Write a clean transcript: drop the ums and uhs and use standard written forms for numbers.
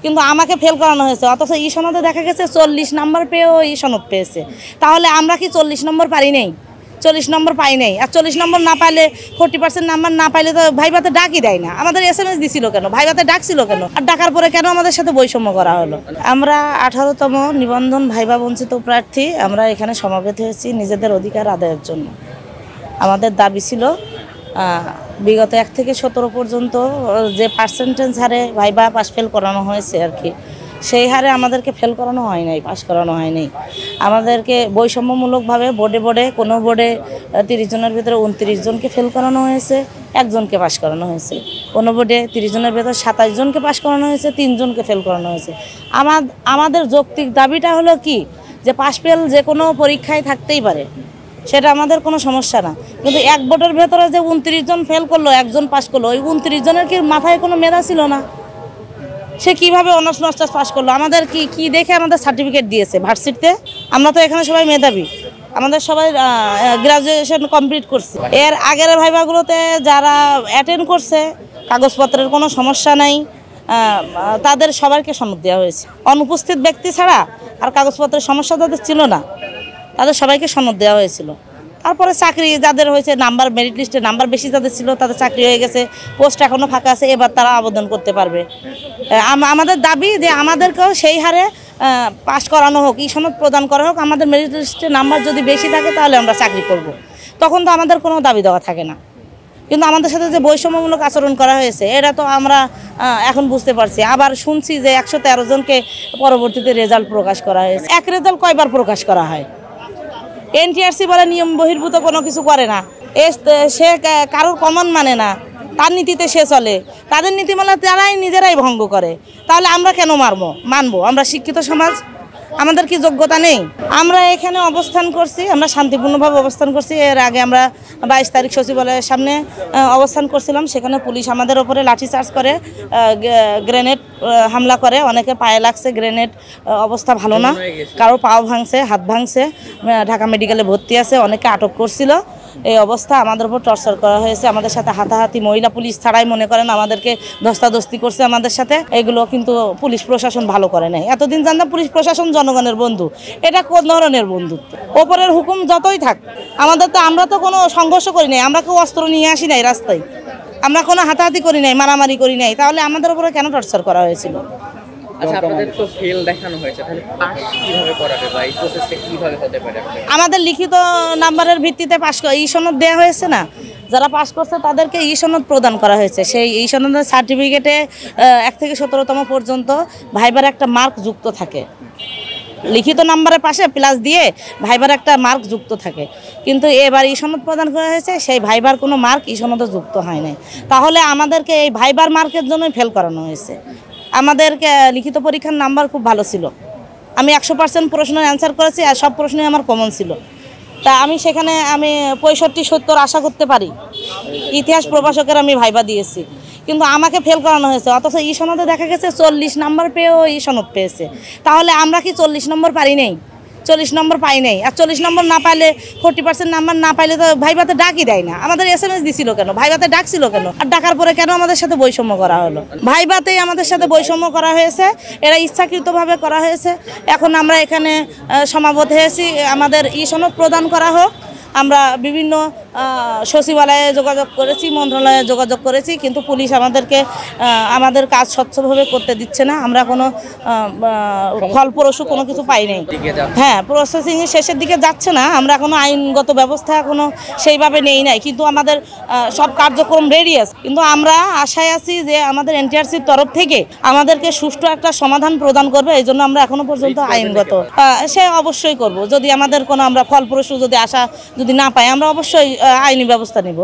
কিন্তু আমাকে ফেল করানো হয়েছে, অথচ ই সনদে দেখা গেছে 40 নম্বর পেয়েও ই সনদ পেয়েছে। তাহলে আমরা কি 40 নম্বর পারি নাই? 40 নম্বর পাই নাই। আর 40 নম্বর না পাইলে 40% নাম্বার না পাইলে তো ভাইভাতে ডাকই দেয় না। আমাদের SMS দিছিল কেন? ভাইভাতে ডাকছিল কেন? আর ডাকার পরে কেন আমাদের সাথে বৈষম্য করা হলো? আমরা 18তম নিবন্ধন ভাইভা বঞ্চিত প্রার্থী। আমরা এখানে সমাবেত হয়েছি নিজেদের অধিকার আদায়ের জন্য। আমাদের দাবি ছিল বিগত 1 থেকে 17 পর্যন্ত যে পার্সেন্টেজ হারে ভাইভা পাস ফেল করানো হয়েছে আর কি, সেই হারে আমাদেরকে ফেল করানো হয় নাই, পাস করানো হয় নাই। আমাদেরকে বৈষম্যমূলকভাবে বোর্ডে কোনো বোর্ডে 30 জনের ভিতরে 29 জনকে ফেল করানো হয়েছে, 1 জনকে পাস করানো হয়েছে। কোনো বোর্ডে 30 জনের ভিতরে 27 জনকে পাস করানো হয়েছে, 3 জনকে ফেল করানো হয়েছে। আমাদের যৌক্তিক দাবিটা হলো কি, যে পাস ফেল যে কোনো পরীক্ষায় থাকতেই পারে, সেটা আমাদের কোনো সমস্যা না। কিন্তু এক বোর্ডের ভেতরে যে 29 জন ফেল করলো, 1 জন পাস করলো, ওই 29 জনের কি মাথায় কোনো মেধা ছিল না? সে কিভাবে অনার্স মাস্টার্স পাস করলো? আমাদের কি দেখে আমাদের সার্টিফিকেট দিয়েছে ভার্সিটিতে? আমরা তো এখানে সবাই মেধাবী, আমাদের সবাই গ্রাজুয়েশন কমপ্লিট করছে। এর আগের ভাইভাগুলোতে যারা অ্যাটেন্ড করছে, কাগজপত্রের কোনো সমস্যা নাই, তাদের সবাইকে সনদ দেওয়া হয়েছে। অনুপস্থিত ব্যক্তি ছাড়া আর কাগজপত্রের সমস্যা যাদের ছিল না, তাদের সবাইকে সনদ দেওয়া হয়েছিল। তারপরে চাকরি যাদের হয়েছে, নাম্বার মেরিট লিস্টে নাম্বার বেশি যাদের ছিল, তাদের চাকরি হয়ে গেছে, পোস্ট এখনও ফাঁকা আছে, এবার তারা আবেদন করতে পারবে। আমাদের দাবি যে আমাদেরকেও সেই হারে পাস করানো হোক, ই সনদ প্রদান করা হোক। আমাদের মেরিট লিস্টে নাম্বার যদি বেশি থাকে তাহলে আমরা চাকরি করব, তখন তো আমাদের কোনো দাবি দেওয়া থাকে না। কিন্তু আমাদের সাথে যে বৈষম্যমূলক আচরণ করা হয়েছে, এটা তো আমরা এখন বুঝতে পারছি। আবার শুনছি যে 113 জনকে পরবর্তীতে রেজাল্ট প্রকাশ করা হয়েছে। এক রেজাল্ট কয়বার প্রকাশ করা হয়? NTRC বলে নিয়ম বহির্ভূত কোনো কিছু করে না, সে কারোর কমন মানে না, তার নীতিতে সে চলে। তাদের নীতিমালা তারাই নিজেরাই ভঙ্গ করে, তাহলে আমরা কেন মানবো? আমরা শিক্ষিত সমাজ, আমাদের কি যোগ্যতা নেই? আমরা এখানে অবস্থান করছি, আমরা শান্তিপূর্ণভাবে অবস্থান করছি। এর আগে আমরা 22 তারিখ সচিবালয়ের সামনে অবস্থান করছিলাম, সেখানে পুলিশ আমাদের ওপরে লাঠিচার্জ করে, গ্রেনেড হামলা করে, অনেকে পায়ে লাগছে, গ্রেনেড অবস্থা ভালো না, কারো পাও ভাঙছে, হাত ভাঙছে, ঢাকা মেডিকেলে ভর্তি আছে, অনেকে আটক করছিল। এই অবস্থা, আমাদের উপর টর্চার করা হয়েছে, আমাদের সাথে হাতাহাতি, মহিলা পুলিশ ছাড়াই মনে করেন আমাদেরকে ধস্তাধস্তি করছে আমাদের সাথে। এগুলো কিন্তু পুলিশ প্রশাসন ভালো করে নাই। এতদিন জানতাম পুলিশ প্রশাসন জনগণের বন্ধু, এটা কোন ধরনের বন্ধুত্ব? ওপরের হুকুম যতই থাক, আমরা তো কোনো সংঘর্ষ করি নাই, আমরা কেউ অস্ত্র নিয়ে আসি নাই রাস্তায়, আমরা কোনো হাতাহাতি করি নাই, মারামারি করি নাই, তাহলে আমাদের উপরে কেন টর্চার করা হয়েছিল? আচ্ছা, আপনাদের তো ফেল দেখানো হয়েছে, তাহলে পাস কিভাবে করাবে বা এই প্রসেসটা কিভাবে হতে পারে? আমাদের লিখিত নাম্বারের ভিত্তিতে পাস ই সনদ দেওয়া হয়েছে না, যারা পাস করছে তাদেরকে ই সনদ প্রদান করা হয়েছে। সেই ই সনদের সার্টিফিকেটে 1 থেকে 17তম পর্যন্ত ভাইবার একটা মার্ক যুক্ত থাকে, লিখিত নাম্বারের পাশে প্লাস দিয়ে ভাইবার একটা মার্ক যুক্ত থাকে। কিন্তু এবার ই সনদ প্রদান করা হয়েছে, সেই ভাইবার কোনো মার্ক ই সনদে যুক্ত হয় নাই। তাহলে আমাদেরকে এই ভাইবার মার্কের জন্যই ফেল করানো হয়েছে। আমাদেরকে লিখিত পরীক্ষার নাম্বার খুব ভালো ছিল, আমি 100% প্রশ্নের অ্যান্সার করেছি, আর সব প্রশ্নই আমার কমন ছিল। তা আমি সেখানে 65-70 আশা করতে পারি। ইতিহাস প্রভাষকের আমি ভাইবা দিয়েছি, কিন্তু আমাকে ফেল করানো হয়েছে, অথচ ই সনদে দেখা গেছে 40 নম্বর পেয়েও ই সনদ পেয়েছে। তাহলে আমরা কি 40 নম্বর পারি নাই? 40 নম্বর পাই নাই। আর 40 নম্বর না পাইলে 40% নাম্বার না পাইলে তো ভাইভাতে ডাকই দেয় না। আমাদের SMS দিছিল কেন? ভাইভাতে ডাকছিল কেন? আর ডাকার পরে কেন আমাদের সাথে বৈষম্য করা হলো? ভাইভাতেই আমাদের সাথে বৈষম্য করা হয়েছে, এরা ইচ্ছাকৃতভাবে করা হয়েছে। এখন আমরা এখানে সমাবেত হয়েছি, আমাদের ই সনদ প্রদান করা হোক। আমরা বিভিন্ন সচিবালয়ে যোগাযোগ করেছি, মন্ত্রণালয়ে যোগাযোগ করেছি, কিন্তু পুলিশ আমাদের কাজ স্বচ্ছভাবে করতে দিচ্ছে না। আমরা কোনো ফলপ্রসূ কোনো কিছু পাই নাই। হ্যাঁ, প্রসেসিং শেষের দিকে যাচ্ছে না, আমরা কোনো আইনগত ব্যবস্থা কোনো সেইভাবে নেই নাই, কিন্তু আমাদের সব কার্যক্রম রেডি আছে। কিন্তু আমরা আশায় আছি যে আমাদের NTRCর তরফ থেকে আমাদেরকে সুষ্ঠু একটা সমাধান প্রদান করবে, এই জন্য আমরা এখনো পর্যন্ত আইনগত সে অবশ্যই করব। যদি আমাদের কোনো আমরা ফলপ্রসূ যদি আশা যদি না পাই, আমরা অবশ্যই আইনি ব্যবস্থা নিব।